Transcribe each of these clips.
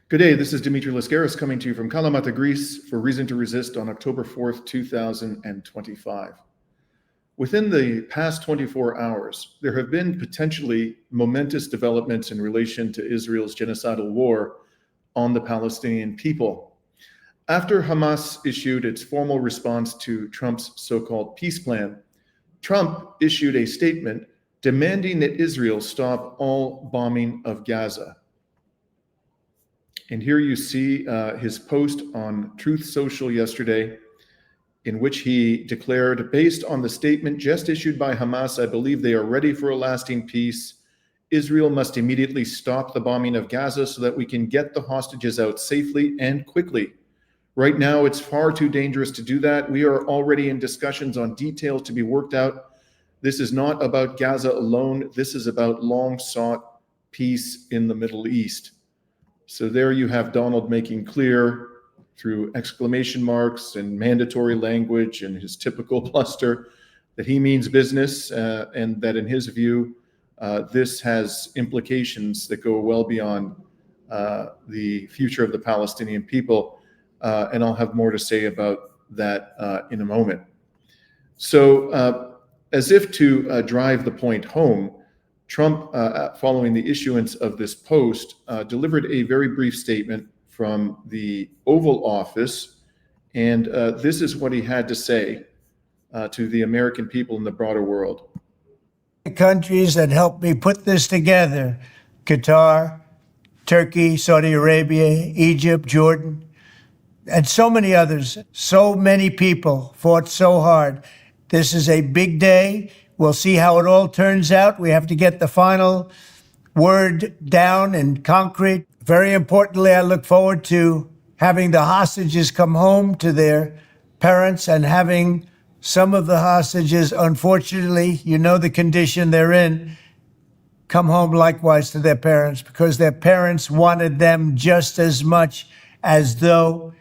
Good day, this is Dimitri Lascaris coming to you from Kalamata, Greece for Reason to Resist on October 4th, 2025. Within the past 24 hours, there have been potentially momentous developments in relation to Israel's genocidal war on the Palestinian people. After Hamas issued its formal response to Trump's so-called peace plan, Trump issued a statement demanding that Israel stop all bombing of Gaza. And here you see his post on Truth Social yesterday, in which he declared, based on the statement just issued by Hamas, I believe they are ready for a lasting peace. Israel must immediately stop the bombing of Gaza so that we can get the hostages out safely and quickly. Right now, it's far too dangerous to do that. We are already in discussions on details to be worked out. This is not about Gaza alone. This is about long-sought peace in the Middle East. So there you have Donald making clear through exclamation marks and mandatory language and his typical bluster that he means business and that in his view, this has implications that go well beyond the future of the Palestinian people. And I'll have more to say about that in a moment. So as if to drive the point home, Trump, following the issuance of this post, delivered a very brief statement from the Oval Office, and this is what he had to say to the American people in the broader world. Countries that helped me put this together: Qatar, Turkey, Saudi Arabia, Egypt, Jordan, and so many others. So many people fought so hard. This is a big day. We'll see how it all turns out. We have to get the final word down and concrete. Very importantly, I look forward to having the hostages come home to their parents and having some of the hostages, unfortunately, you know the condition they're in, come home likewise to their parents, because their parents wanted them just as much as though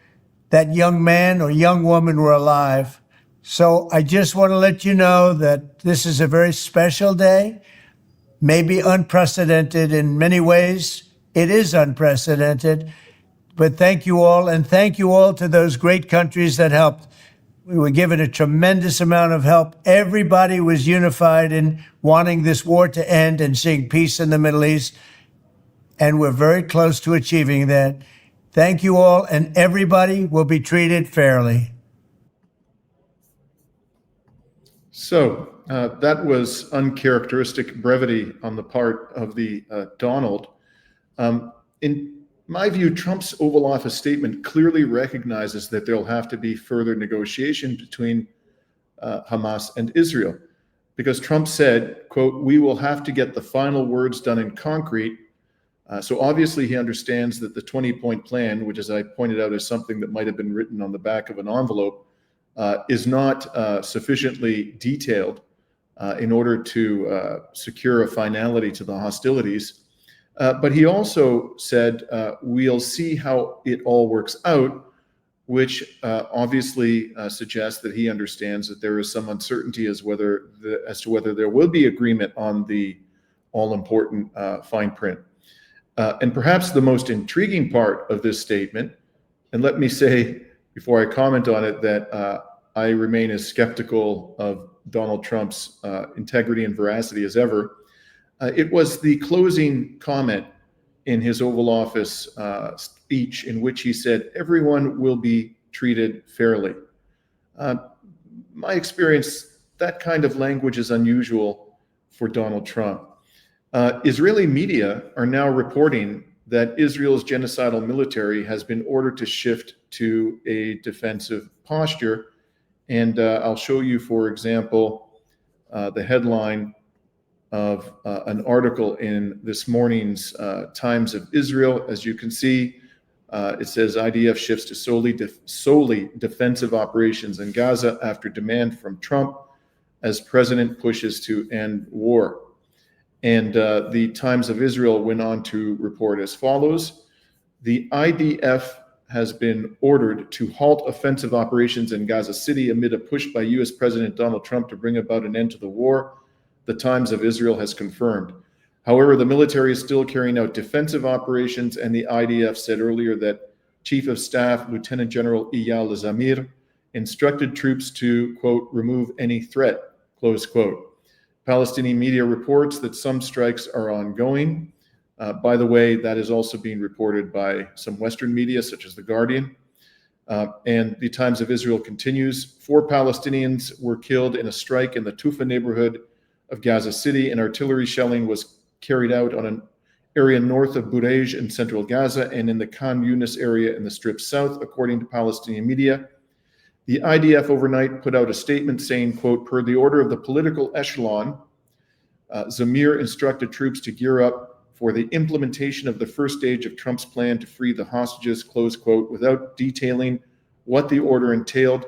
that young man or young woman were alive. So I just want to let you know that this is a very special day, maybe unprecedented in many ways. It is unprecedented, but thank you all, and thank you all to those great countries that helped. We were given a tremendous amount of help. Everybody was unified in wanting this war to end and seeing peace in the Middle East, and we're very close to achieving that. Thank you all, and everybody will be treated fairly. So that was uncharacteristic brevity on the part of the Donald. In my view, Trump's Oval Office statement clearly recognizes that there'll have to be further negotiation between Hamas and Israel, because Trump said, quote, "We will have to get the final words done in concrete." So obviously he understands that the 20-point plan, which, as I pointed out, is something that might have been written on the back of an envelope, is not sufficiently detailed in order to secure a finality to the hostilities. But he also said, we'll see how it all works out, which obviously suggests that he understands that there is some uncertainty as to whether there will be agreement on the all-important fine print. And perhaps the most intriguing part of this statement, and let me say before I comment on it that I remain as skeptical of Donald Trump's integrity and veracity as ever. It was the closing comment in his Oval Office speech in which he said, everyone will be treated fairly. My experience, that kind of language is unusual for Donald Trump. Israeli media are now reporting that Israel's genocidal military has been ordered to shift to a defensive posture. And I'll show you, for example, the headline of an article in this morning's Times of Israel. As you can see, it says IDF shifts to solely defensive operations in Gaza after demand from Trump as president pushes to end war. And the Times of Israel went on to report as follows: the IDF has been ordered to halt offensive operations in Gaza City amid a push by U.S. President Donald Trump to bring about an end to the war, the Times of Israel has confirmed. However, the military is still carrying out defensive operations, and the IDF said earlier that Chief of Staff Lieutenant General Eyal Zamir instructed troops to, quote, remove any threat, close quote. Palestinian media reports that some strikes are ongoing. By the way, that is also being reported by some Western media, such as The Guardian. And the Times of Israel continues. 4 Palestinians were killed in a strike in the Tufa neighborhood of Gaza City, and artillery shelling was carried out on an area north of Burej in central Gaza and in the Khan Yunis area in the Strip South, according to Palestinian media. The IDF overnight put out a statement saying, quote, per the order of the political echelon, Zamir instructed troops to gear up for the implementation of the first stage of Trump's plan to free the hostages, close quote, without detailing what the order entailed.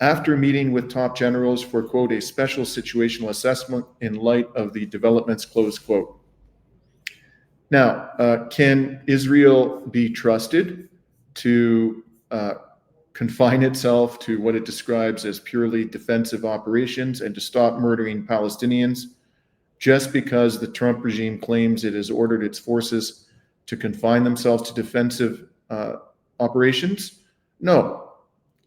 After meeting with top generals for, quote, a special situational assessment in light of the developments, close quote. Now, can Israel be trusted to confine itself to what it describes as purely defensive operations and to stop murdering Palestinians just because the Trump regime claims it has ordered its forces to confine themselves to defensive operations? No.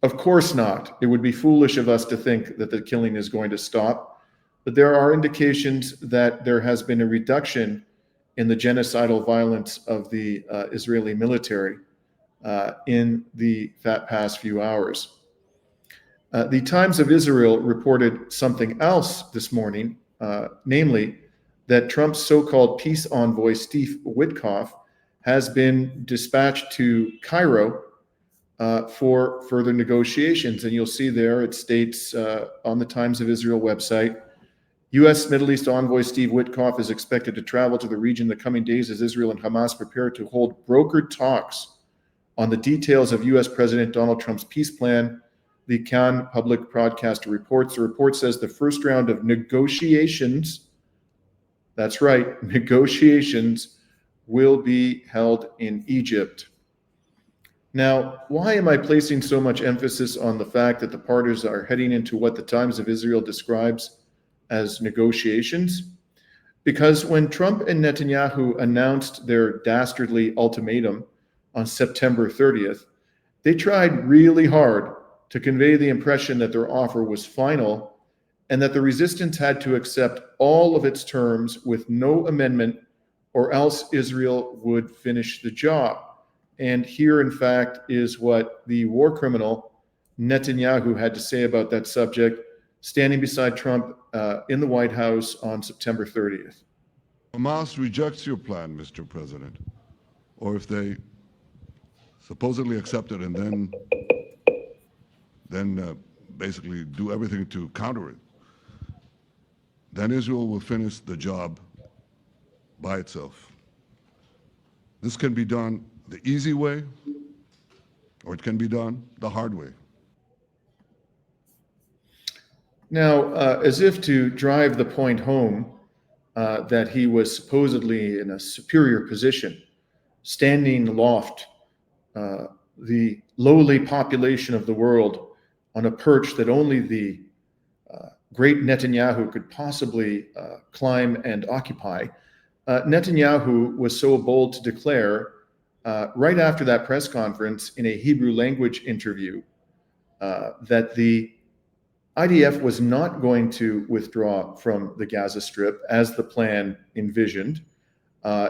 Of course not. It would be foolish of us to think that the killing is going to stop. But there are indications that there has been a reduction in the genocidal violence of the Israeli military in the past few hours. The Times of Israel reported something else this morning, namely that Trump's so-called peace envoy, Steve Witkoff, has been dispatched to Cairo for further negotiations. And you'll see there, it states on the Times of Israel website, U.S. Middle East envoy Steve Witkoff is expected to travel to the region in the coming days as Israel and Hamas prepare to hold brokered talks on the details of U.S. President Donald Trump's peace plan. The Cannes public broadcaster reports. The report says the first round of negotiations, that's right, negotiations, will be held in Egypt. Now, why am I placing so much emphasis on the fact that the parties are heading into what the Times of Israel describes as negotiations? Because when Trump and Netanyahu announced their dastardly ultimatum on September 30th, they tried really hard to convey the impression that their offer was final and that the resistance had to accept all of its terms with no amendment, or else Israel would finish the job. And here, in fact, is what the war criminal Netanyahu had to say about that subject, standing beside Trump in the White House on September 30th. Hamas rejects your plan, Mr. President, or if they supposedly accept it and then basically do everything to counter it, then Israel will finish the job by itself. This can be done the easy way, or it can be done the hard way. Now, as if to drive the point home that he was supposedly in a superior position, standing aloft the lowly population of the world on a perch that only the great Netanyahu could possibly climb and occupy, Netanyahu was so bold to declare right after that press conference in a Hebrew language interview that the IDF was not going to withdraw from the Gaza Strip as the plan envisioned.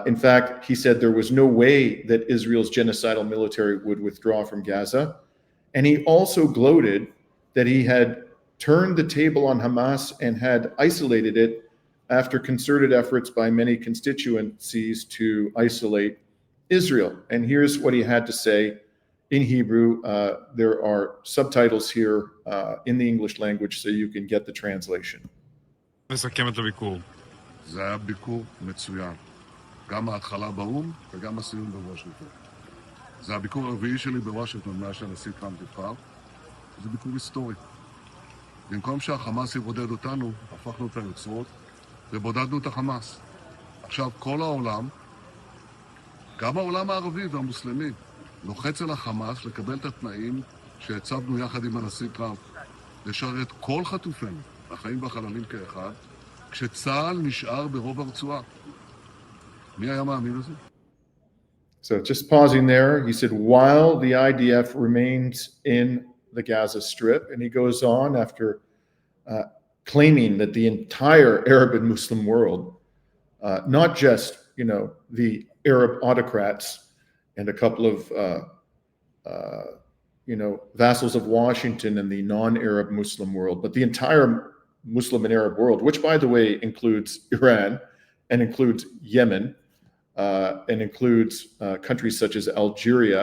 In fact, he said there was no way that Israel's genocidal military would withdraw from Gaza. And he also gloated that he had turned the table on Hamas and had isolated it after concerted efforts by many constituencies to isolate Israel. And here's what he had to say in Hebrew. There are subtitles here in the English language so you can get the translation. זה היה ביקור מצוין. גם ההתחלה באום וגם הסיום בוושינגטון. זה הביקור הרביעי שלי בוושינגטון מאז שהנשיא טראמפ נבחר. זה ביקור היסטורי. במקום שהחמאס יבודד אותנו, הפכנו את היוצרות ובודדנו את החמאס. עכשיו כל העולם, גם העולם הערבי והמוסלמי, לוחץ על החמאס לקבל את התנאים שהצבנו יחד עם הנשיא טראמפ, לשרת כל חטופינו, החיים והחללים כאחד, כשצה"ל נשאר ברוב הרצועה. מי היה מאמין לזה? So just pausing there, he said, while the IDF remains in the Gaza Strip, and he goes on after claiming that the entire Arab and Muslim world, not just, the Arab autocrats and a couple of, vassals of Washington and the non-Arab Muslim world, but the entire Muslim and Arab world, which, by the way, includes Iran and includes Yemen, and includes countries such as Algeria,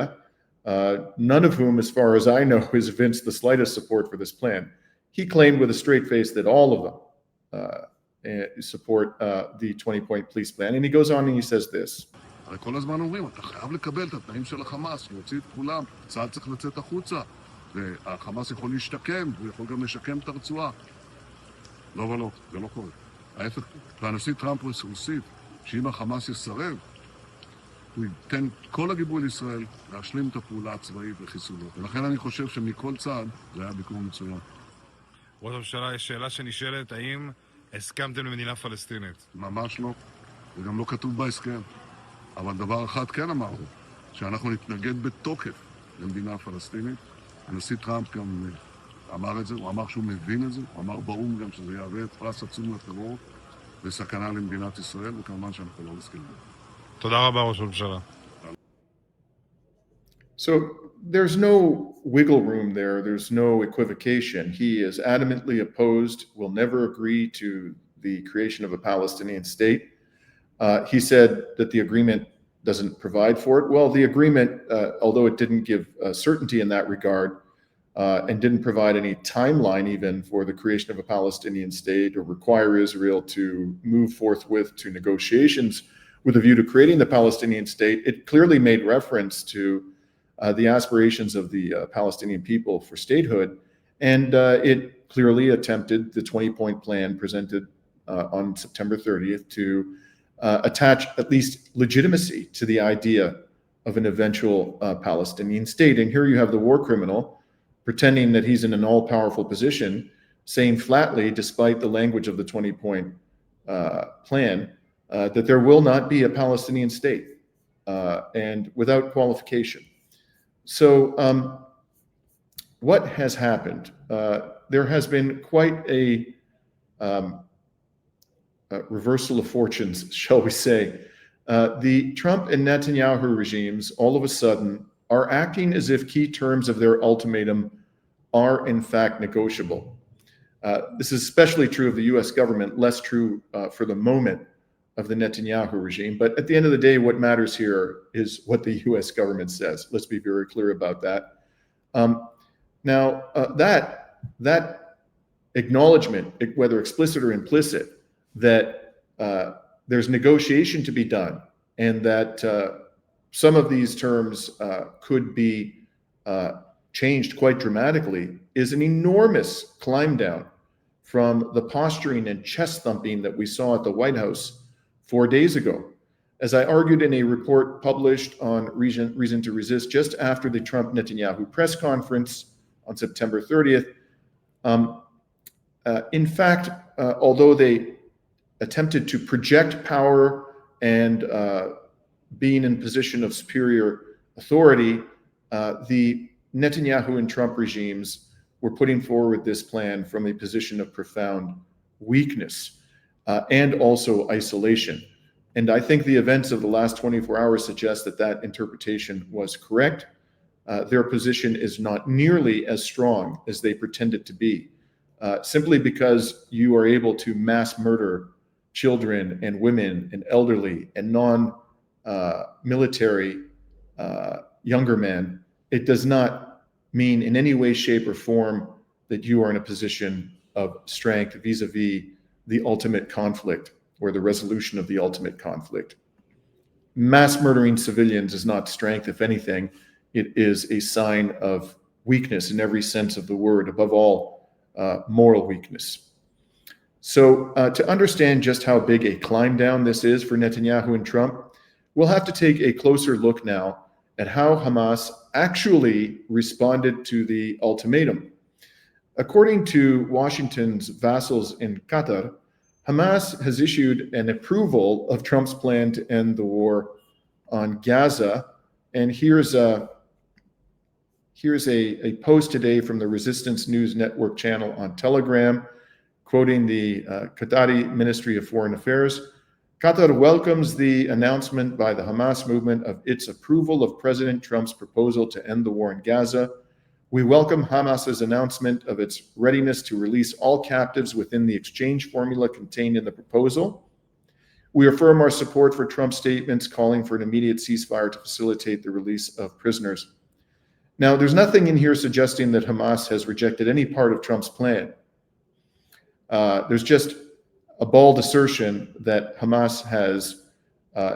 none of whom, as far as I know, has evinced the slightest support for this plan. He claimed with a straight face that all of them support the 20-point peace plan. And he goes on and he says this. הרי כל הזמן אומרים, אתה חייב לקבל את התנאים של החמאס, להוציא את כולם, צה"ל צריך לצאת החוצה, והחמאס יכול להשתקם, הוא יכול גם לשקם את הרצועה. לא ולא, זה לא קורה. ההפך, והנשיא טראמפ הוסיף, שאם החמאס יסרב, הוא ייתן כל הגיבוי לישראל להשלים את הפעולה הצבאית וחיסולו. ולכן אני חושב שמכל צעד זה היה ביקור מצוין. ראש הממשלה, יש שאלה שנשאלת, האם הסכמתם למדינה פלסטינית? ממש לא, זה גם לא כתוב בהסכם. אבל דבר אחד כן אמרנו, שאנחנו נתנגד בתוקף למדינה פלסטינית. הנשיא טראמפ גם אמר את זה, הוא אמר שהוא מבין את זה, הוא אמר באו"ם גם שזה יהווה פרס עצום לטרור וסכנה למדינת ישראל, וכמובן שאנחנו לא מסכימים. תודה רבה, ראש הממשלה. So there's no wiggle room there. There's no equivocation. He is adamantly opposed, will never agree to the creation of a Palestinian state. He said that the agreement doesn't provide for it. Well, the agreement, although it didn't give certainty in that regard, and didn't provide any timeline even for the creation of a Palestinian state or require Israel to move forthwith to negotiations with a view to creating the Palestinian state, it clearly made reference to the aspirations of the Palestinian people for statehood, and it clearly attempted the 20-point plan presented on September 30th to attach at least legitimacy to the idea of an eventual Palestinian state. And here you have the war criminal pretending that he's in an all-powerful position, saying flatly, despite the language of the 20-point plan, that there will not be a Palestinian state, and without qualification. So what has happened? There has been quite a reversal of fortunes, shall we say. The Trump and Netanyahu regimes all of a sudden are acting as if key terms of their ultimatum are in fact negotiable. This is especially true of the US government, less true for the moment of the Netanyahu regime. But at the end of the day, what matters here is what the US government says. Let's be very clear about that. That acknowledgement, whether explicit or implicit, that there's negotiation to be done and that some of these terms could be changed quite dramatically is an enormous climb down from the posturing and chest thumping that we saw at the White House 4 days ago. As I argued in a report published on Reason to Resist just after the Trump-Netanyahu press conference on September 30th, in fact, although they attempted to project power and being in position of superior authority, the Netanyahu and Trump regimes were putting forward this plan from a position of profound weakness and also isolation. And I think the events of the last 24 hours suggest that that interpretation was correct. Their position is not nearly as strong as they pretended to be, simply because you are able to mass murder children and women and elderly and non-military younger men. It does not mean in any way, shape, or form that you are in a position of strength vis-a-vis the ultimate conflict or the resolution of the ultimate conflict. Mass murdering civilians is not strength. If anything, it is a sign of weakness in every sense of the word, above all, moral weakness. So to understand just how big a climb down this is for Netanyahu and Trump, we'll have to take a closer look now at how Hamas actually responded to the ultimatum. According to Washington's vassals in Qatar, Hamas has issued an approval of Trump's plan to end the war on Gaza. And here's a post today from the Resistance News Network channel on Telegram, quoting the Qatari Ministry of Foreign Affairs. Qatar welcomes the announcement by the Hamas movement of its approval of President Trump's proposal to end the war in Gaza. We welcome Hamas's announcement of its readiness to release all captives within the exchange formula contained in the proposal. We affirm our support for Trump's statements calling for an immediate ceasefire to facilitate the release of prisoners. Now, there's nothing in here suggesting that Hamas has rejected any part of Trump's plan. There's just a bald assertion that Hamas has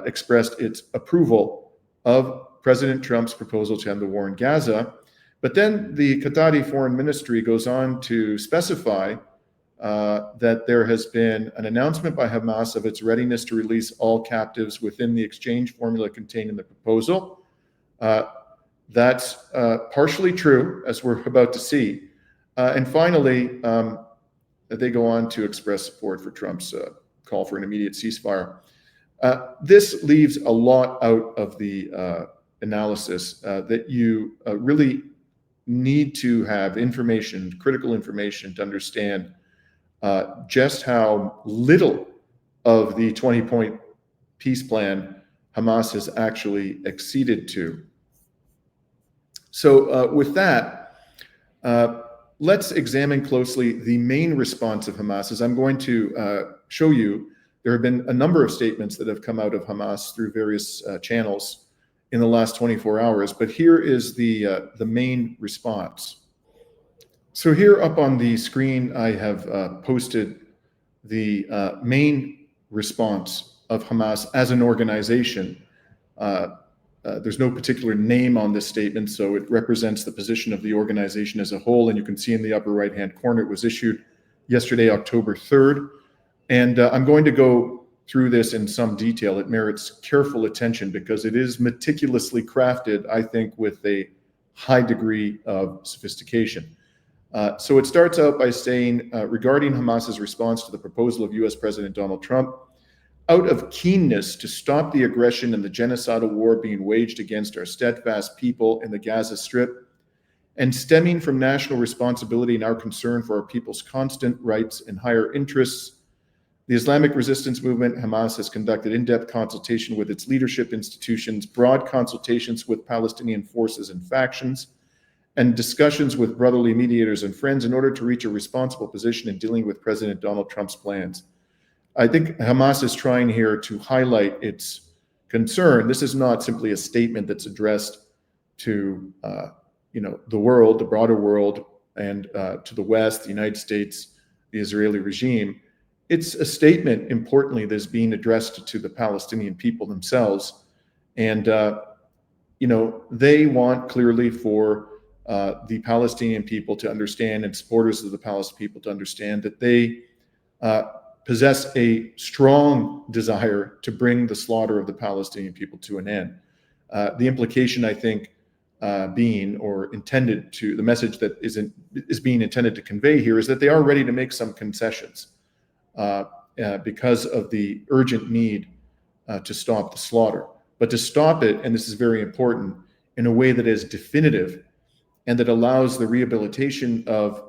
expressed its approval of President Trump's proposal to end the war in Gaza. But then the Qatari Foreign Ministry goes on to specify that there has been an announcement by Hamas of its readiness to release all captives within the exchange formula contained in the proposal. That's partially true, as we're about to see. And finally, they go on to express support for Trump's call for an immediate ceasefire. This leaves a lot out of the analysis that you really need to have information, critical information, to understand just how little of the 20-point peace plan Hamas has actually acceded to. So with that, let's examine closely the main response of Hamas. As I'm going to show you, there have been a number of statements that have come out of Hamas through various channels in the last 24 hours, but here is the main response. So here up on the screen, I have posted the main response of Hamas as an organization. There's no particular name on this statement, so it represents the position of the organization as a whole. And you can see in the upper right-hand corner, it was issued yesterday, October 3rd. And I'm going to go through this in some detail. It merits careful attention because it is meticulously crafted, I think, with a high degree of sophistication. So it starts out by saying, regarding Hamas's response to the proposal of US President Donald Trump, out of keenness to stop the aggression and the genocidal war being waged against our steadfast people in the Gaza Strip, and stemming from national responsibility and our concern for our people's constant rights and higher interests, the Islamic resistance movement, Hamas, has conducted in-depth consultation with its leadership institutions, broad consultations with Palestinian forces and factions, and discussions with brotherly mediators and friends in order to reach a responsible position in dealing with President Donald Trump's plans. I think Hamas is trying here to highlight its concern. This is not simply a statement that's addressed to the world, the broader world, and to the West, the United States, the Israeli regime. It's a statement, importantly, that's being addressed to the Palestinian people themselves. And, they want clearly for the Palestinian people to understand, and supporters of the Palestinian people to understand, that they possess a strong desire to bring the slaughter of the Palestinian people to an end. The implication, I think, being, or intended to, the message that is being intended to convey here is that they are ready to make some concessions because of the urgent need to stop the slaughter. But to stop it, and this is very important, in a way that is definitive and that allows the rehabilitation of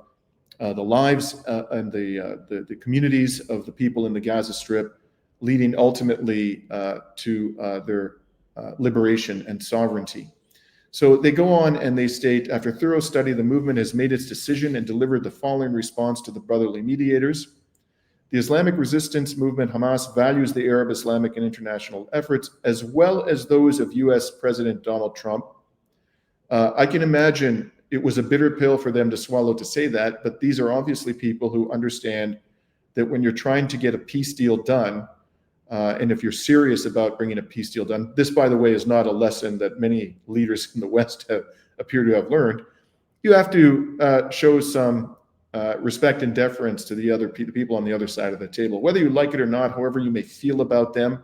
the lives and the communities of the people in the Gaza Strip, leading ultimately to their liberation and sovereignty. So they go on and they state, after thorough study, the movement has made its decision and delivered the following response to the brotherly mediators. The Islamic resistance movement, Hamas, values the Arab, Islamic, and international efforts, as well as those of US President Donald Trump. I can imagine it was a bitter pill for them to swallow to say that, but these are obviously people who understand that when you're trying to get a peace deal done, and if you're serious about bringing a peace deal done, this, by the way, is not a lesson that many leaders in the West appear to have learned. You have to show some respect and deference to the other people on the other side of the table, whether you like it or not, however you may feel about them.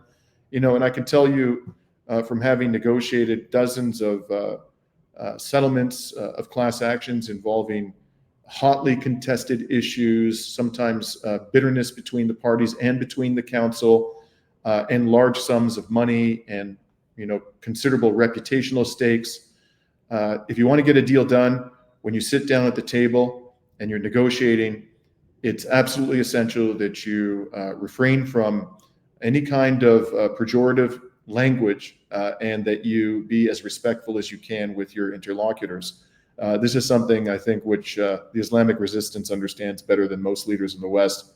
And I can tell you from having negotiated dozens of settlements of class actions involving hotly contested issues, sometimes bitterness between the parties and between the council, and large sums of money and considerable reputational stakes. If you want to get a deal done, when you sit down at the table and you're negotiating, it's absolutely essential that you refrain from any kind of pejorative language and that you be as respectful as you can with your interlocutors. This is something I think which the Islamic resistance understands better than most leaders in the West,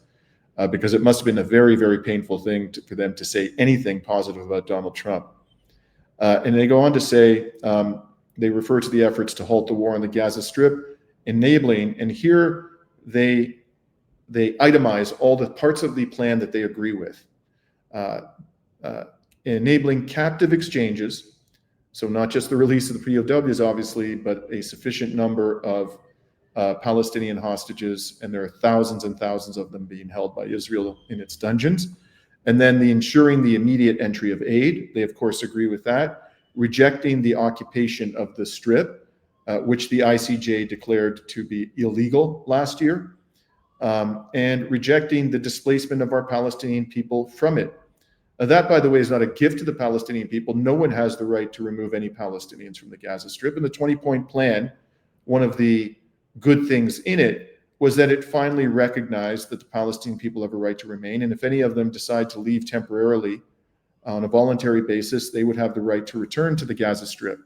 because it must have been a very, very painful thing for them to say anything positive about Donald Trump. And they go on to say, they refer to the efforts to halt the war on the Gaza Strip, enabling, and here they itemize all the parts of the plan that they agree with. Enabling captive exchanges, so not just the release of the POWs, obviously, but a sufficient number of Palestinian hostages, and there are thousands and thousands of them being held by Israel in its dungeons. And then ensuring the immediate entry of aid. They, of course, agree with that. Rejecting the occupation of the Strip, which the ICJ declared to be illegal last year, and rejecting the displacement of our Palestinian people from it. That, by the way, is not a gift to the Palestinian people. No one has the right to remove any Palestinians from the Gaza Strip. And the 20-point plan, one of the good things in it was that it finally recognized that the Palestinian people have a right to remain. And if any of them decide to leave temporarily on a voluntary basis, they would have the right to return to the Gaza Strip.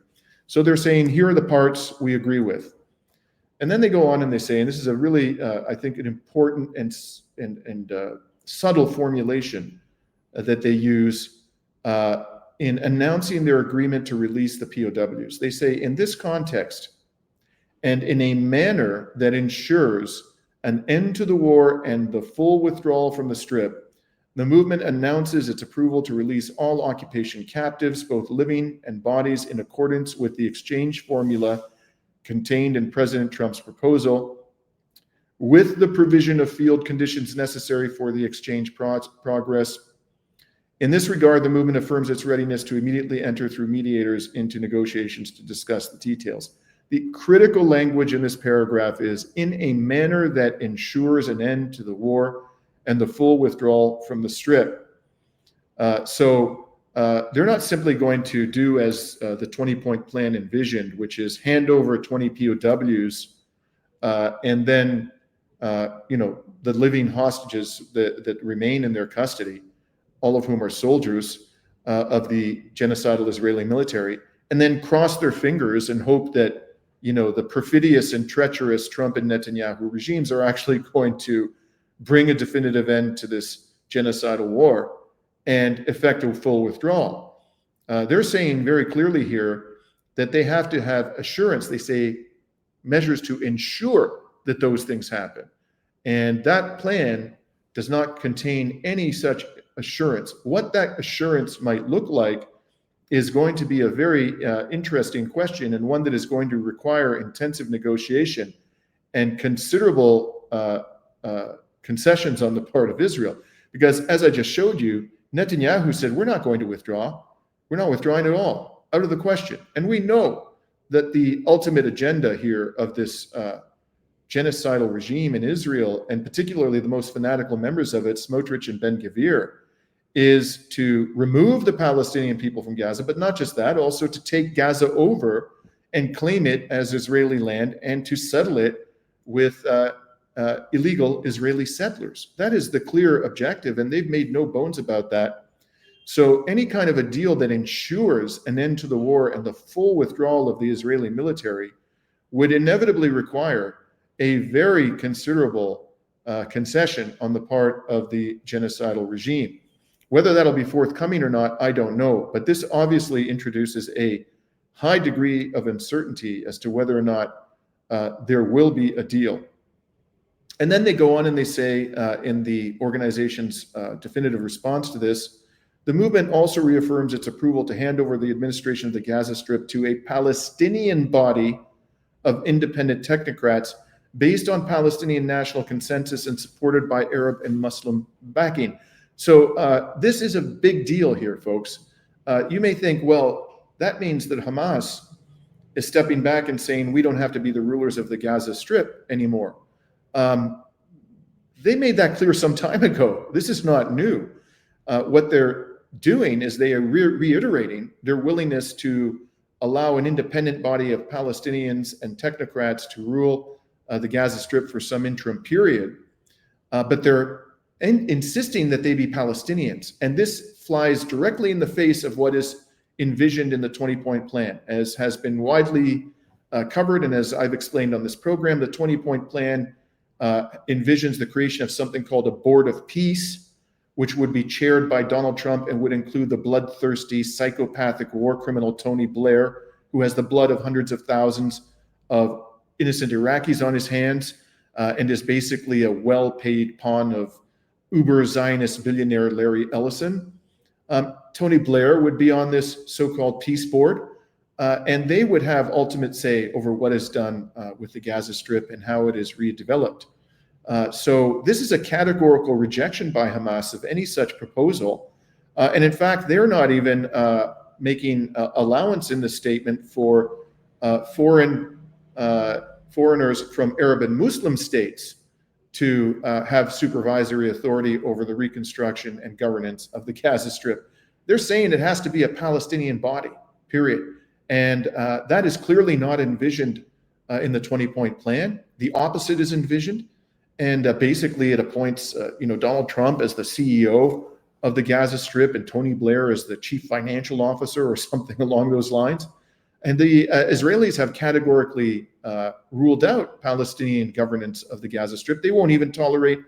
So they're saying, here are the parts we agree with. And then they go on and they say, and this is a really, I think, an important and subtle formulation that they use in announcing their agreement to release the POWs. They say, in this context, and in a manner that ensures an end to the war and the full withdrawal from the Strip, the movement announces its approval to release all occupation captives, both living and bodies, in accordance with the exchange formula contained in President Trump's proposal, with the provision of field conditions necessary for the exchange progress. In this regard, the movement affirms its readiness to immediately enter through mediators into negotiations to discuss the details. The critical language in this paragraph is, in a manner that ensures an end to the war and the full withdrawal from the Strip. So they're not simply going to do as the 20-point plan envisioned, which is hand over 20 POWs and then the living hostages that remain in their custody, all of whom are soldiers of the genocidal Israeli military, and then cross their fingers and hope that the perfidious and treacherous Trump and Netanyahu regimes are actually going to bring a definitive end to this genocidal war and effect a full withdrawal. They're saying very clearly here that they have to have assurance. They say measures to ensure that those things happen. And that plan does not contain any such assurance. What that assurance might look like is going to be a very interesting question, and one that is going to require intensive negotiation and considerable concessions on the part of Israel. Because as I just showed you, Netanyahu said, we're not going to withdraw. We're not withdrawing at all, out of the question. And we know that the ultimate agenda here of this genocidal regime in Israel, and particularly the most fanatical members of it, Smotrich and Ben-Gvir, is to remove the Palestinian people from Gaza, but not just that, also to take Gaza over and claim it as Israeli land and to settle it with illegal Israeli settlers. That is the clear objective, and they've made no bones about that. So any kind of a deal that ensures an end to the war and the full withdrawal of the Israeli military would inevitably require a very considerable concession on the part of the genocidal regime. Whether that'll be forthcoming or not, I don't know. But this obviously introduces a high degree of uncertainty as to whether or not there will be a deal. And then they go on and they say in the organization's definitive response to this, the movement also reaffirms its approval to hand over the administration of the Gaza Strip to a Palestinian body of independent technocrats based on Palestinian national consensus and supported by Arab and Muslim backing. So this is a big deal here, folks. You may think, well, that means that Hamas is stepping back and saying, we don't have to be the rulers of the Gaza Strip anymore. They made that clear some time ago. This is not new. What they're doing is they are reiterating their willingness to allow an independent body of Palestinians and technocrats to rule the Gaza Strip for some interim period. But they're insisting that they be Palestinians. And this flies directly in the face of what is envisioned in the 20-point plan. As has been widely covered, and as I've explained on this program, the 20-point plan envisions the creation of something called a Board of Peace, which would be chaired by Donald Trump and would include the bloodthirsty, psychopathic war criminal Tony Blair, who has the blood of hundreds of thousands of innocent Iraqis on his hands, and is basically a well-paid pawn of uber-Zionist billionaire Larry Ellison. Tony Blair would be on this so-called peace board, and they would have ultimate say over what is done with the Gaza Strip and how it is redeveloped. So this is a categorical rejection by Hamas of any such proposal. And in fact, they're not even making allowance in the statement for foreigners from Arab and Muslim states to have supervisory authority over the reconstruction and governance of the Gaza Strip. They're saying it has to be a Palestinian body, period. And that is clearly not envisioned in the 20-point plan. The opposite is envisioned. And basically it appoints Donald Trump as the CEO of the Gaza Strip and Tony Blair as the chief financial officer or something along those lines. And the Israelis have categorically ruled out Palestinian governance of the Gaza Strip. They won't even tolerate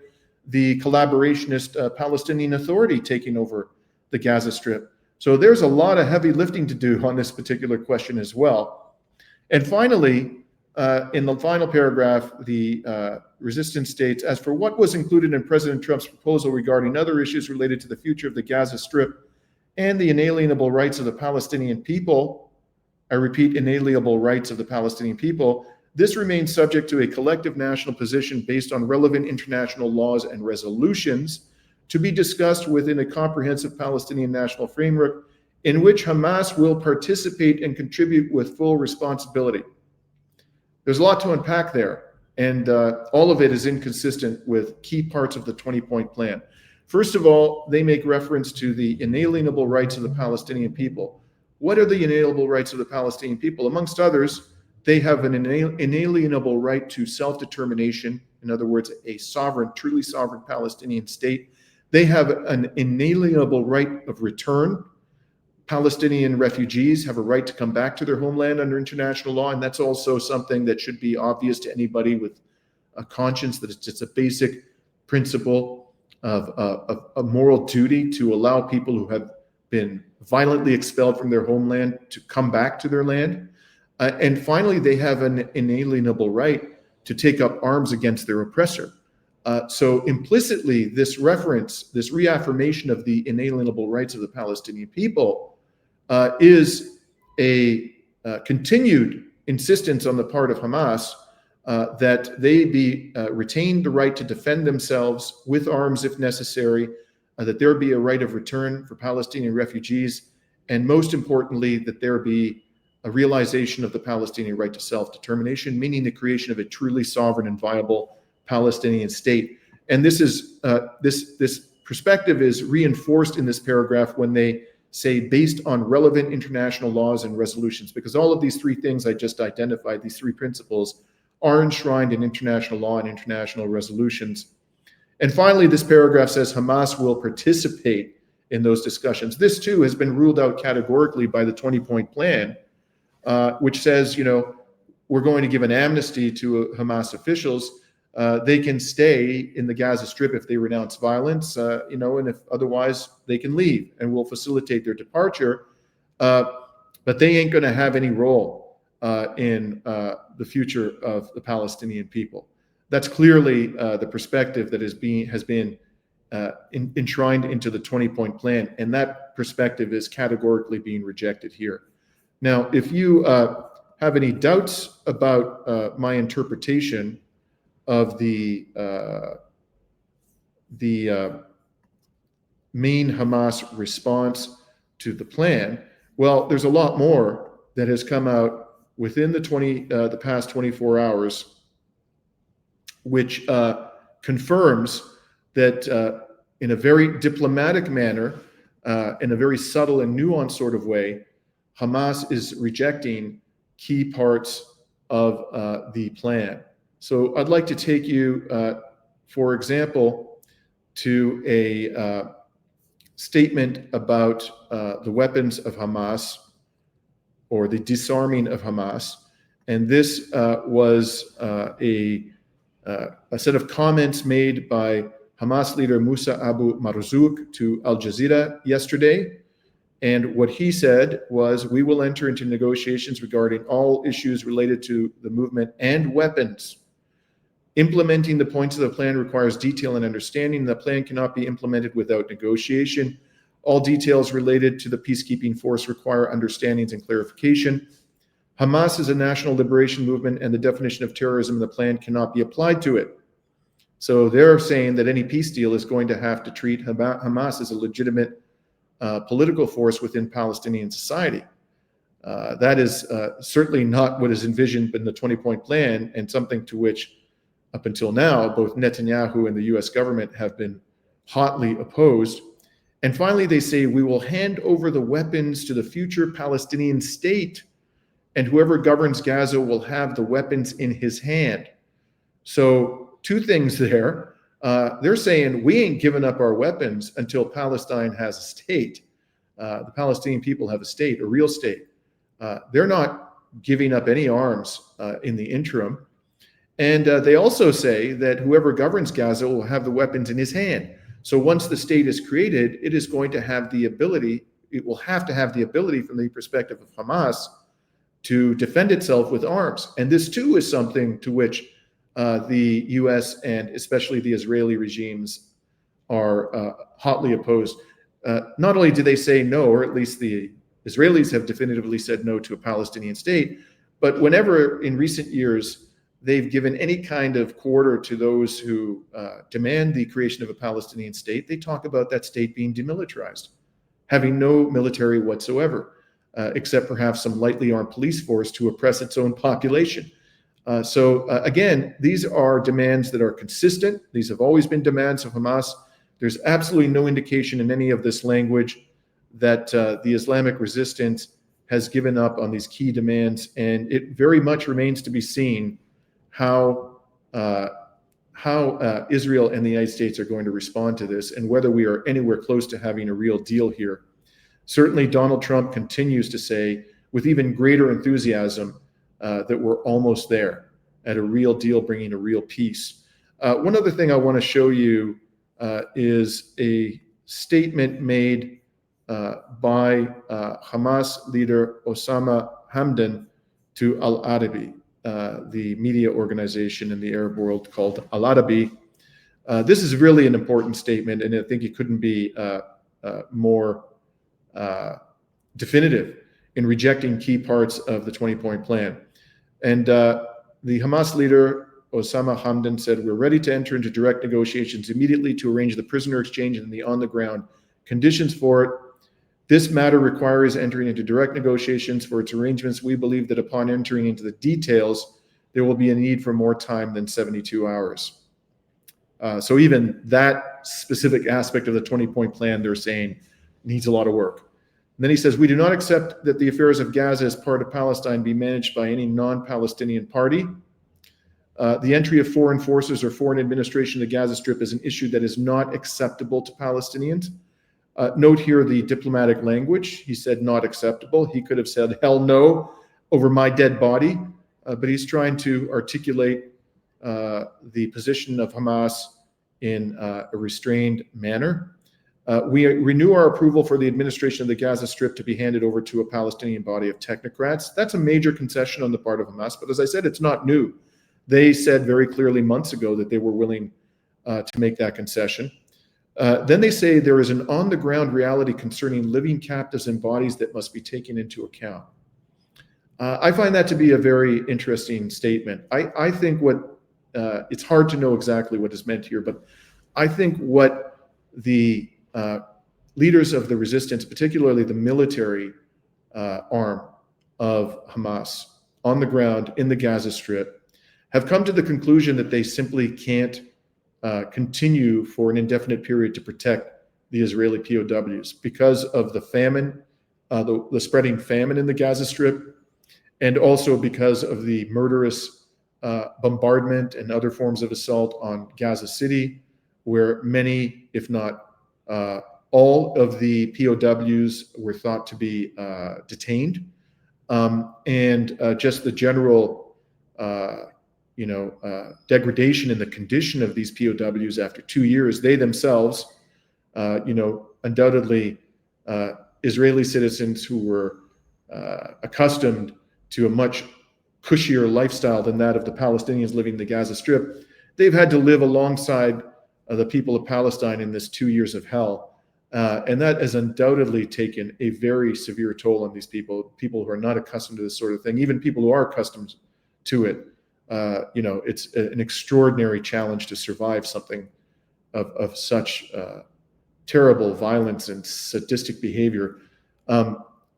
the collaborationist Palestinian Authority taking over the Gaza Strip. So there's a lot of heavy lifting to do on this particular question as well. And finally, in the final paragraph, the resistance states, as for what was included in President Trump's proposal regarding other issues related to the future of the Gaza Strip and the inalienable rights of the Palestinian people, I repeat, inalienable rights of the Palestinian people, this remains subject to a collective national position based on relevant international laws and resolutions to be discussed within a comprehensive Palestinian national framework in which Hamas will participate and contribute with full responsibility. There's a lot to unpack there, and all of it is inconsistent with key parts of the 20-point plan. First of all, they make reference to the inalienable rights of the Palestinian people. What are the inalienable rights of the Palestinian people? Amongst others, they have an inalienable right to self-determination. In other words, a sovereign, truly sovereign Palestinian state. They have an inalienable right of return. Palestinian refugees have a right to come back to their homeland under international law, and that's also something that should be obvious to anybody with a conscience, that it's just a basic principle of a moral duty to allow people who have been violently expelled from their homeland to come back to their land. And finally, they have an inalienable right to take up arms against their oppressor. So implicitly, this reference, this reaffirmation of the inalienable rights of the Palestinian people is a continued insistence on the part of Hamas that they be retain the right to defend themselves with arms if necessary, that there be a right of return for Palestinian refugees, and most importantly, that there be a realization of the Palestinian right to self-determination, meaning the creation of a truly sovereign and viable Palestinian state. And this is this perspective is reinforced in this paragraph when they say based on relevant international laws and resolutions, because all of these three things I just identified, these three principles, are enshrined in international law and international resolutions. And finally, this paragraph says Hamas will participate in those discussions. This too has been ruled out categorically by the 20-point plan, which says, we're going to give an amnesty to Hamas officials. They can stay in the Gaza Strip if they renounce violence, and if otherwise they can leave, and we'll facilitate their departure. But they ain't going to have any role in the future of the Palestinian people. That's clearly the perspective that has been enshrined into the 20-point plan, and that perspective is categorically being rejected here. Now, if you have any doubts about my interpretation of the main Hamas response to the plan, well, there's a lot more that has come out within the past 24 hours, which confirms that in a very diplomatic manner, in a very subtle and nuanced sort of way, Hamas is rejecting key parts of the plan. So I'd like to take you, for example, to a statement about the weapons of Hamas, or the disarming of Hamas. And this was a set of comments made by Hamas leader Musa Abu Marzouk to Al Jazeera yesterday. And what he said was, we will enter into negotiations regarding all issues related to the movement and weapons. Implementing the points of the plan requires detail and understanding. The plan cannot be implemented without negotiation. All details related to the peacekeeping force require understandings and clarification. Hamas is a national liberation movement, and the definition of terrorism in the plan cannot be applied to it. So they're saying that any peace deal is going to have to treat Hamas as a legitimate political force within Palestinian society. That is certainly not what is envisioned in the 20-point plan, and something to which, up until now, both Netanyahu and the US government have been hotly opposed. And finally, they say, we will hand over the weapons to the future Palestinian state, and whoever governs Gaza will have the weapons in his hand. So two things there. They're saying, we ain't giving up our weapons until Palestine has a state. The Palestinian people have a state, a real state. They're not giving up any arms in the interim. And they also say that whoever governs Gaza will have the weapons in his hand. So once the state is created, it is going to have the ability, it will have to have the ability from the perspective of Hamas to defend itself with arms. And this too is something to which the US and especially the Israeli regimes are hotly opposed. Not only do they say no, or at least the Israelis have definitively said no to a Palestinian state, but whenever in recent years they've given any kind of quarter to those who demand the creation of a Palestinian state, they talk about that state being demilitarized, having no military whatsoever, except perhaps some lightly armed police force to oppress its own population. So again, these are demands that are consistent. These have always been demands of Hamas. There's absolutely no indication in any of this language that the Islamic resistance has given up on these key demands, and it very much remains to be seen how Israel and the United States are going to respond to this, and whether we are anywhere close to having a real deal here. Certainly, Donald Trump continues to say, with even greater enthusiasm, that we're almost there at a real deal, bringing a real peace. One other thing I want to show you is a statement made by Hamas leader Osama Hamdan to Al Arabi, the media organization in the Arab world called Al Arabi. This is really an important statement, and I think it couldn't be more definitive in rejecting key parts of the 20-point plan. And the Hamas leader, Osama Hamdan, said, we're ready to enter into direct negotiations immediately to arrange the prisoner exchange and the on-the-ground conditions for it. This matter requires entering into direct negotiations for its arrangements. We believe that upon entering into the details, there will be a need for more time than 72 hours. So even that specific aspect of the 20-point plan, they're saying, needs a lot of work. And then he says, we do not accept that the affairs of Gaza as part of Palestine be managed by any non-Palestinian party. The entry of foreign forces or foreign administration of the Gaza Strip is an issue that is not acceptable to Palestinians. Note here the diplomatic language. He said not acceptable. He could have said hell no over my dead body, but he's trying to articulate the position of Hamas in a restrained manner. We renew our approval for the administration of the Gaza Strip to be handed over to a Palestinian body of technocrats. That's a major concession on the part of Hamas, but as I said, it's not new. They said very clearly months ago that they were willing to make that concession. Then they say there is an on-the-ground reality concerning living captives and bodies that must be taken into account. I find that to be a very interesting statement. I think it's hard to know exactly what is meant here, but I think what the leaders of the resistance, particularly the military arm of Hamas, on the ground in the Gaza Strip have come to the conclusion that they simply can't continue for an indefinite period to protect the Israeli POWs because of the famine, the spreading famine in the Gaza Strip, and also because of the murderous bombardment and other forms of assault on Gaza City, where many, if not all of the POWs were thought to be detained, and just the general, degradation in the condition of these POWs after 2 years. They themselves, undoubtedly, Israeli citizens who were accustomed to a much cushier lifestyle than that of the Palestinians living in the Gaza Strip, they've had to live alongside the people of Palestine in this 2 years of hell. And that has undoubtedly taken a very severe toll on these people who are not accustomed to this sort of thing, even people who are accustomed to it. It's an extraordinary challenge to survive something of such terrible violence and sadistic behavior.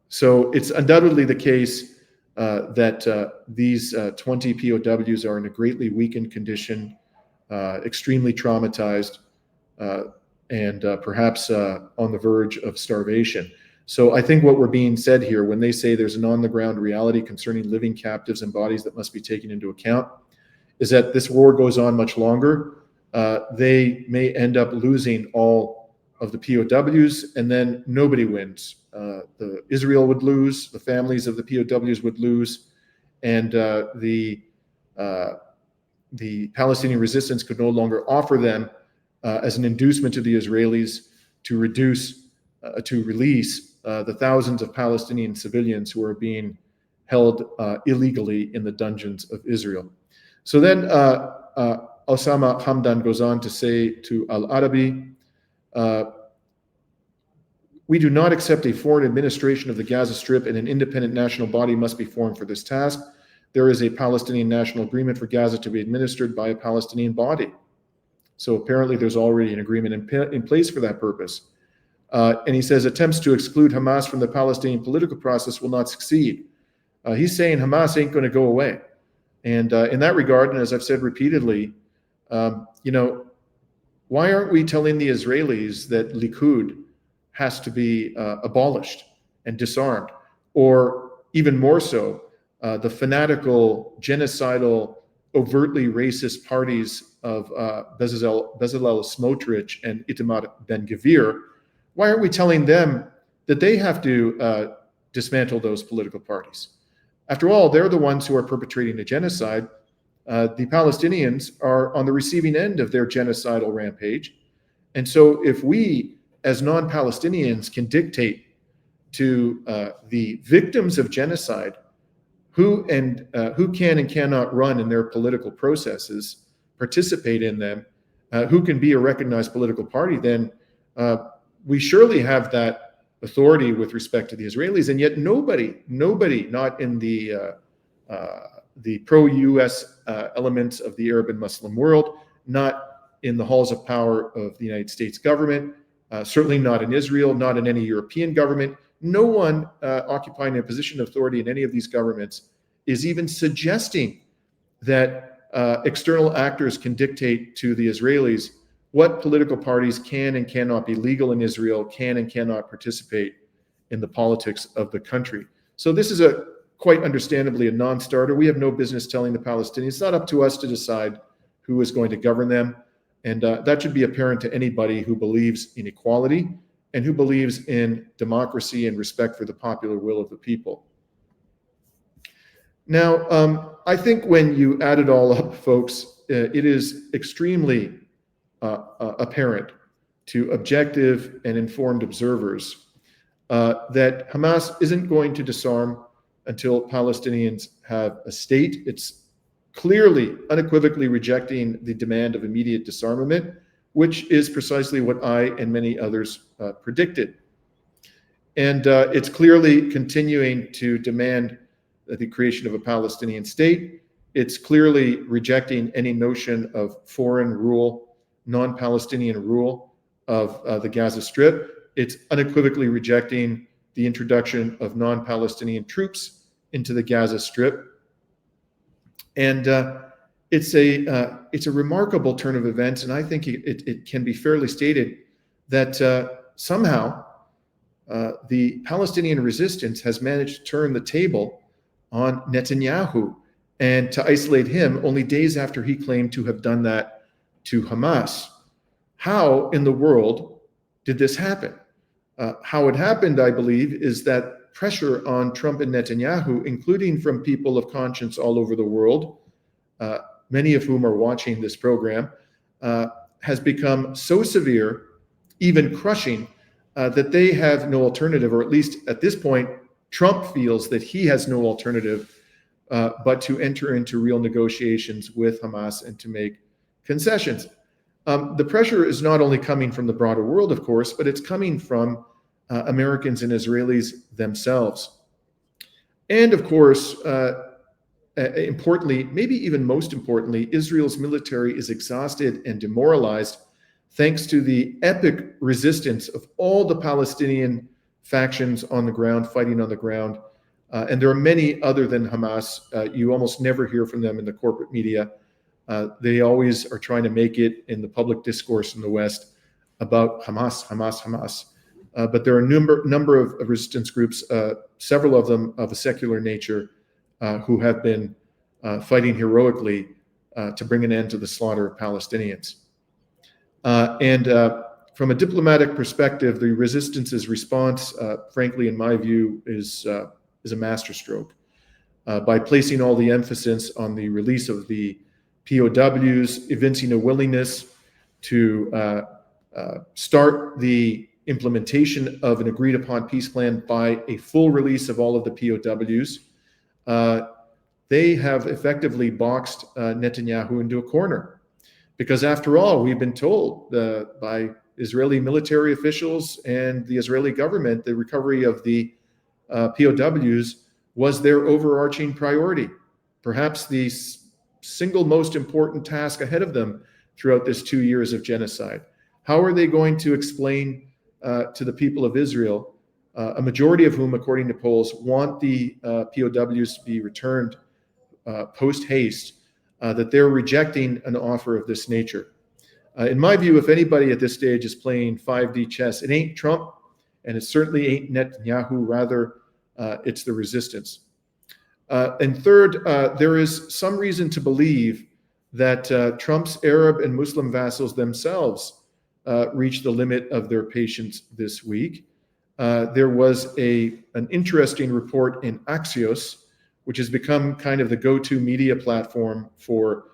So it's undoubtedly the case that these 20 POWs are in a greatly weakened condition, extremely traumatized, and perhaps on the verge of starvation. So I think what we're being said here when they say there's an on-the-ground reality concerning living captives and bodies that must be taken into account is that this war goes on much longer. They may end up losing all of the POWs, and then nobody wins. Israel would lose, the families of the POWs would lose, and the Palestinian resistance could no longer offer them as an inducement to the Israelis to release the thousands of Palestinian civilians who are being held illegally in the dungeons of Israel. So then Osama Hamdan goes on to say to Al-Arabi, we do not accept a foreign administration of the Gaza Strip, and an independent national body must be formed for this task. There is a Palestinian national agreement for Gaza to be administered by a Palestinian body. So apparently there's already an agreement in place for that purpose. And he says attempts to exclude Hamas from the Palestinian political process will not succeed. He's saying Hamas ain't going to go away. And in that regard, and as I've said repeatedly, why aren't we telling the Israelis that Likud has to be abolished and disarmed? Or even more so, the fanatical, genocidal, overtly racist parties of Bezalel Smotrich and Itamar Ben-Gvir, why aren't we telling them that they have to dismantle those political parties? After all, they're the ones who are perpetrating the genocide. The Palestinians are on the receiving end of their genocidal rampage. And so if we, as non-Palestinians, can dictate to the victims of genocide who can and cannot run in their political processes, participate in them, who can be a recognized political party, then we surely have that authority with respect to the Israelis. And yet nobody, not in the pro-US elements of the Arab and Muslim world, not in the halls of power of the United States government, certainly not in Israel, not in any European government, no one occupying a position of authority in any of these governments is even suggesting that external actors can dictate to the Israelis what political parties can and cannot be legal in Israel, can and cannot participate in the politics of the country. So this is quite understandably a non-starter. We have no business telling the Palestinians. It's not up to us to decide who is going to govern them. And that should be apparent to anybody who believes in equality and who believes in democracy and respect for the popular will of the people. Now, I think when you add it all up, folks, it is extremely apparent to objective and informed observers that Hamas isn't going to disarm until Palestinians have a state. It's clearly, unequivocally rejecting the demand of immediate disarmament, which is precisely what I and many others predicted. And it's clearly continuing to demand the creation of a Palestinian state. It's clearly rejecting any notion of foreign rule, non-Palestinian rule of the Gaza Strip. It's unequivocally rejecting the introduction of non-Palestinian troops into the Gaza Strip. And it's a remarkable turn of events, and I think it can be fairly stated that somehow the Palestinian resistance has managed to turn the table on Netanyahu and to isolate him only days after he claimed to have done that to Hamas. How in the world did this happen? How it happened, I believe, is that pressure on Trump and Netanyahu, including from people of conscience all over the world, many of whom are watching this program, has become so severe, even crushing, that they have no alternative, or at least at this point, Trump feels that he has no alternative but to enter into real negotiations with Hamas and to make concessions. The pressure is not only coming from the broader world, of course, but it's coming from Americans and Israelis themselves. And of course, importantly, maybe even most importantly, Israel's military is exhausted and demoralized thanks to the epic resistance of all the Palestinian factions on the ground, fighting on the ground. And there are many other than Hamas. You almost never hear from them in the corporate media. They always are trying to make it in the public discourse in the West about Hamas, Hamas, Hamas. But there are a number of resistance groups, several of them of a secular nature, who have been fighting heroically to bring an end to the slaughter of Palestinians. And from a diplomatic perspective, the resistance's response, frankly, in my view, is a masterstroke. By placing all the emphasis on the release of the POWs, evincing a willingness to start the implementation of an agreed upon peace plan by a full release of all of the POWs, they have effectively boxed Netanyahu into a corner. Because after all, we've been told by Israeli military officials and the Israeli government, the recovery of the POWs was their overarching priority, perhaps the single most important task ahead of them throughout this 2 years of genocide. How are they going to explain to the people of Israel, a majority of whom, according to polls, want the POWs to be returned post-haste, that they're rejecting an offer of this nature? In my view, if anybody at this stage is playing 5D chess, it ain't Trump, and it certainly ain't Netanyahu. Rather, it's the resistance. And third, there is some reason to believe that Trump's Arab and Muslim vassals themselves reached the limit of their patience this week. There was an interesting report in Axios, which has become kind of the go-to media platform for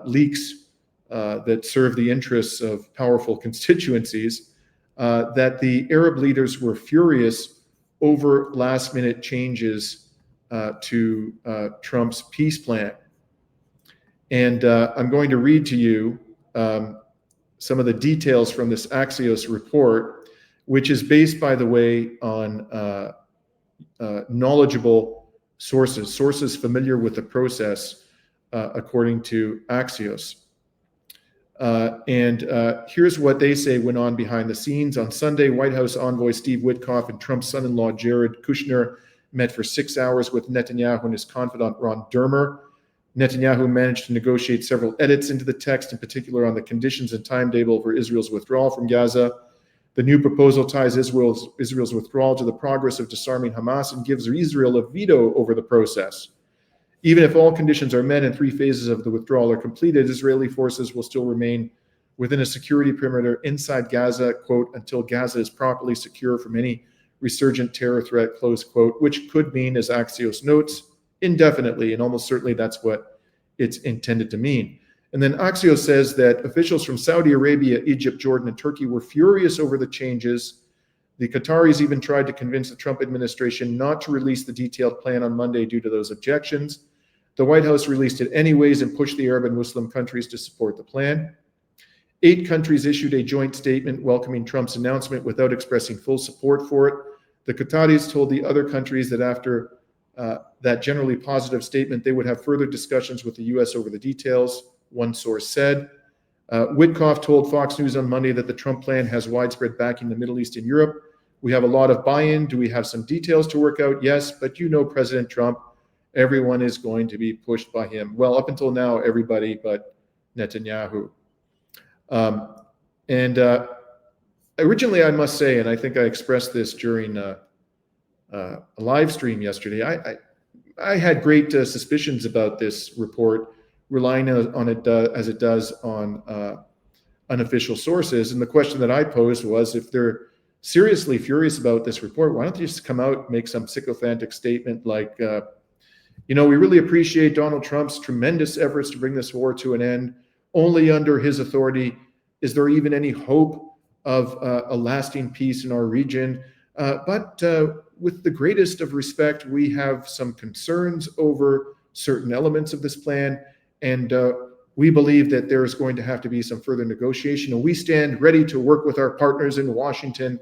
leaks that serve the interests of powerful constituencies, that the Arab leaders were furious over last-minute changes to Trump's peace plan. And I'm going to read to you some of the details from this Axios report, which is based, by the way, on knowledgeable sources familiar with the process, according to Axios. And here's what they say went on behind the scenes. On Sunday, White House envoy Steve Witkoff and Trump's son-in-law Jared Kushner met for 6 hours with Netanyahu and his confidant Ron Dermer. Netanyahu managed to negotiate several edits into the text, in particular on the conditions and timetable for Israel's withdrawal from Gaza. The new proposal ties Israel's withdrawal to the progress of disarming Hamas and gives Israel a veto over the process. Even if all conditions are met and 3 phases of the withdrawal are completed, Israeli forces will still remain within a security perimeter inside Gaza, quote, until Gaza is properly secure from any resurgent terror threat, close quote, which could mean, as Axios notes, indefinitely, and almost certainly that's what it's intended to mean. And then Axios says that officials from Saudi Arabia, Egypt, Jordan, and Turkey were furious over the changes. The Qataris even tried to convince the Trump administration not to release the detailed plan on Monday due to those objections. The White House released it anyways and pushed the Arab and Muslim countries to support the plan. 8 countries issued a joint statement welcoming Trump's announcement without expressing full support for it. The Qataris told the other countries that after that generally positive statement, they would have further discussions with the U.S. over the details, one source said. Witkoff told Fox News on Monday that the Trump plan has widespread backing in the Middle East and Europe. We have a lot of buy-in. Do we have some details to work out? Yes, but you know President Trump, everyone is going to be pushed by him. Well, up until now, everybody but Netanyahu. And originally, I must say, and I think I expressed this during a live stream yesterday, I had great suspicions about this report, relying on it as it does on unofficial sources. And the question that I posed was, if they're seriously furious about this report, why don't they just come out and make some sycophantic statement like, we really appreciate Donald Trump's tremendous efforts to bring this war to an end. Only under his authority is there even any hope of a lasting peace in our region. But with the greatest of respect, we have some concerns over certain elements of this plan. And we believe that there is going to have to be some further negotiation. And we stand ready to work with our partners in Washington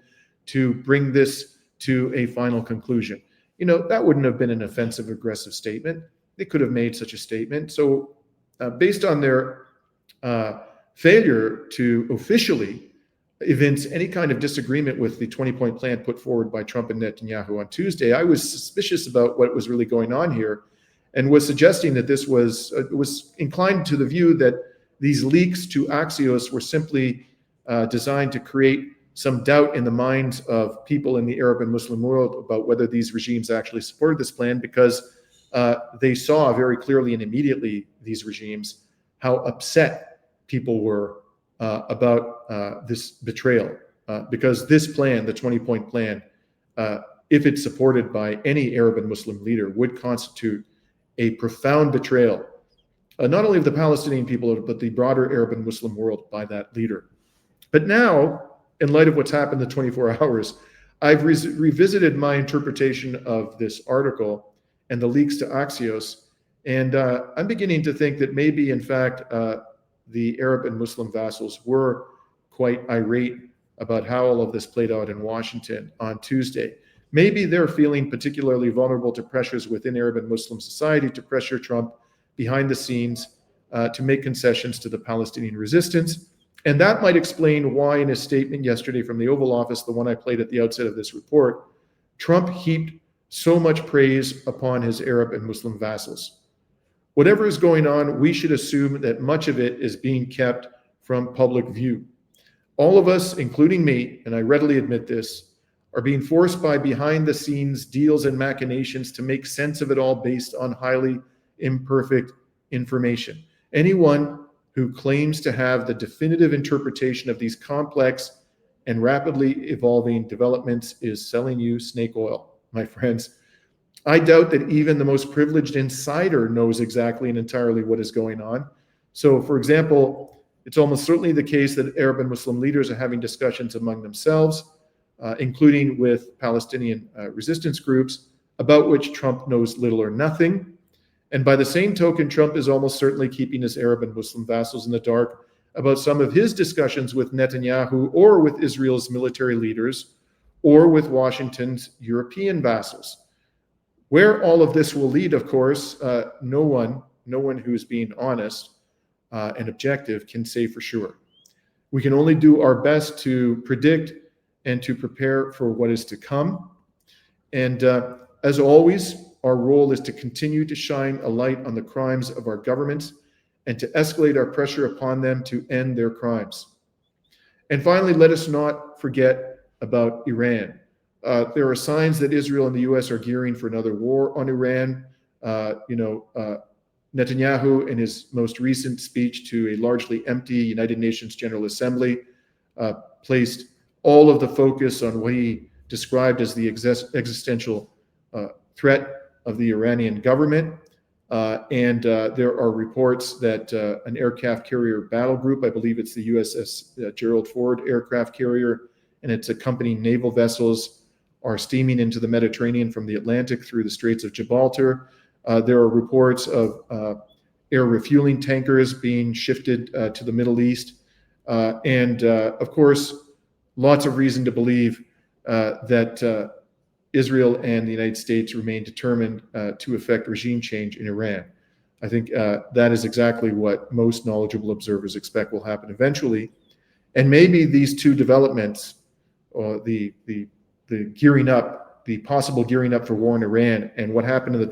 to bring this to a final conclusion. That wouldn't have been an offensive, aggressive statement. They could have made such a statement. So based on their failure to officially evince any kind of disagreement with the 20-point plan put forward by Trump and Netanyahu on Tuesday, I was suspicious about what was really going on here, and was suggesting that this was inclined to the view that these leaks to Axios were simply designed to create some doubt in the minds of people in the Arab and Muslim world about whether these regimes actually supported this plan, because they saw very clearly and immediately, these regimes, how upset people were about this betrayal. Because this plan, the 20-point plan, if it's supported by any Arab and Muslim leader, would constitute a profound betrayal, not only of the Palestinian people, but the broader Arab and Muslim world by that leader. But now, in light of what's happened in the 24 hours, I've revisited my interpretation of this article and the leaks to Axios, and I'm beginning to think that maybe, in fact, the Arab and Muslim vassals were quite irate about how all of this played out in Washington on Tuesday. Maybe they're feeling particularly vulnerable to pressures within Arab and Muslim society to pressure Trump behind the scenes to make concessions to the Palestinian resistance. And that might explain why, in his statement yesterday from the Oval Office, the one I played at the outset of this report, Trump heaped so much praise upon his Arab and Muslim vassals. Whatever is going on, we should assume that much of it is being kept from public view. All of us, including me, and I readily admit this, are being forced by behind-the-scenes deals and machinations to make sense of it all based on highly imperfect information. Anyone who claims to have the definitive interpretation of these complex and rapidly evolving developments is selling you snake oil, my friends. I doubt that even the most privileged insider knows exactly and entirely what is going on. So, for example, it's almost certainly the case that Arab and Muslim leaders are having discussions among themselves, including with Palestinian resistance groups, about which Trump knows little or nothing. And by the same token, Trump is almost certainly keeping his Arab and Muslim vassals in the dark about some of his discussions with Netanyahu, or with Israel's military leaders, or with Washington's European vassals. Where all of this will lead, of course, no one who is being honest and objective can say for sure. We can only do our best to predict and to prepare for what is to come. And as always, our role is to continue to shine a light on the crimes of our governments and to escalate our pressure upon them to end their crimes. And finally, let us not forget about Iran. There are signs that Israel and the US are gearing for another war on Iran. Netanyahu, in his most recent speech to a largely empty United Nations General Assembly, placed all of the focus on what he described as the existential threat of the Iranian government. And there are reports that an aircraft carrier battle group, I believe it's the USS Gerald Ford aircraft carrier, and its accompanying naval vessels, are steaming into the Mediterranean from the Atlantic through the Straits of Gibraltar. There are reports of air refueling tankers being shifted to the Middle East. And of course, lots of reason to believe that Israel and the United States remain determined to effect regime change in Iran. I think that is exactly what most knowledgeable observers expect will happen eventually. And maybe these two developments, or the gearing up, the possible gearing up for war in Iran and what happened in the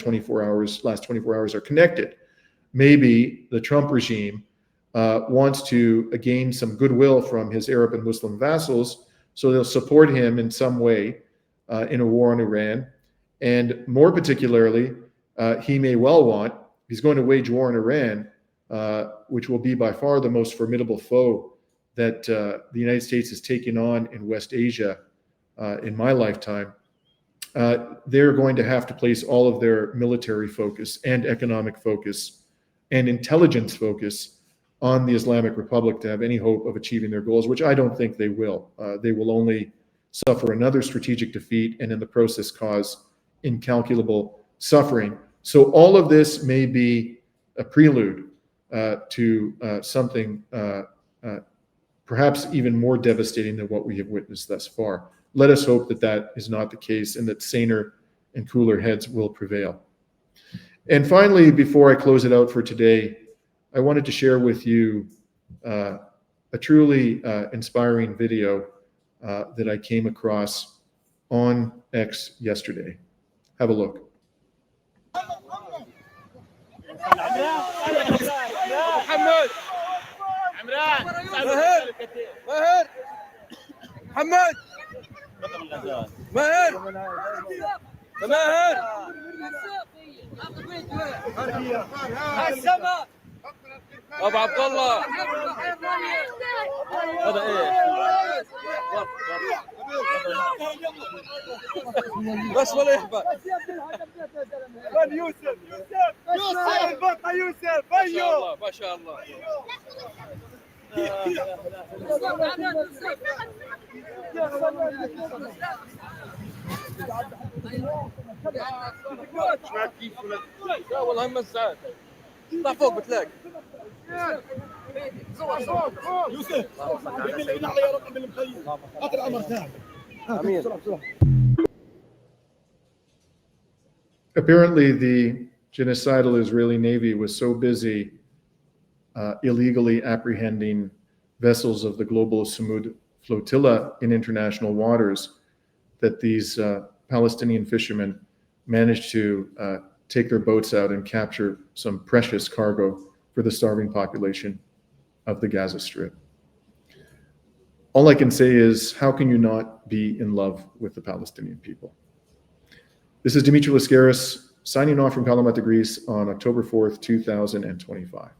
last 24 hours are connected. Maybe the Trump regime wants to gain some goodwill from his Arab and Muslim vassals, so they'll support him in some way in a war on Iran. And more particularly, he may well want, he's going to wage war in Iran, which will be by far the most formidable foe that the United States has taken on in West Asia in my lifetime. They're going to have to place all of their military focus and economic focus and intelligence focus on the Islamic Republic to have any hope of achieving their goals, which I don't think they will. They will only suffer another strategic defeat and in the process cause incalculable suffering. So all of this may be a prelude to something perhaps even more devastating than what we have witnessed thus far. Let us hope that that is not the case and that saner and cooler heads will prevail. And finally, before I close it out for today, I wanted to share with you a truly inspiring video that I came across on X yesterday. Have a look. ابو عبد الله هذا ايه بس ولا يحبط يوسف البطه يوسف ايوه ما شاء الله لا والله هم الساعات اطلع فوق بتلاقي يوسف على يا رب بالمخيم قطر عمر ثاني امين. Apparently, the genocidal Israeli Navy was so busy illegally apprehending vessels of the global Samud flotilla in international waters that these Palestinian fishermen managed to take their boats out and capture some precious cargo for the starving population of the Gaza Strip. All I can say is, how can you not be in love with the Palestinian people? This is Dimitri Lascaris signing off from Kalamata, Greece on October 4th, 2025.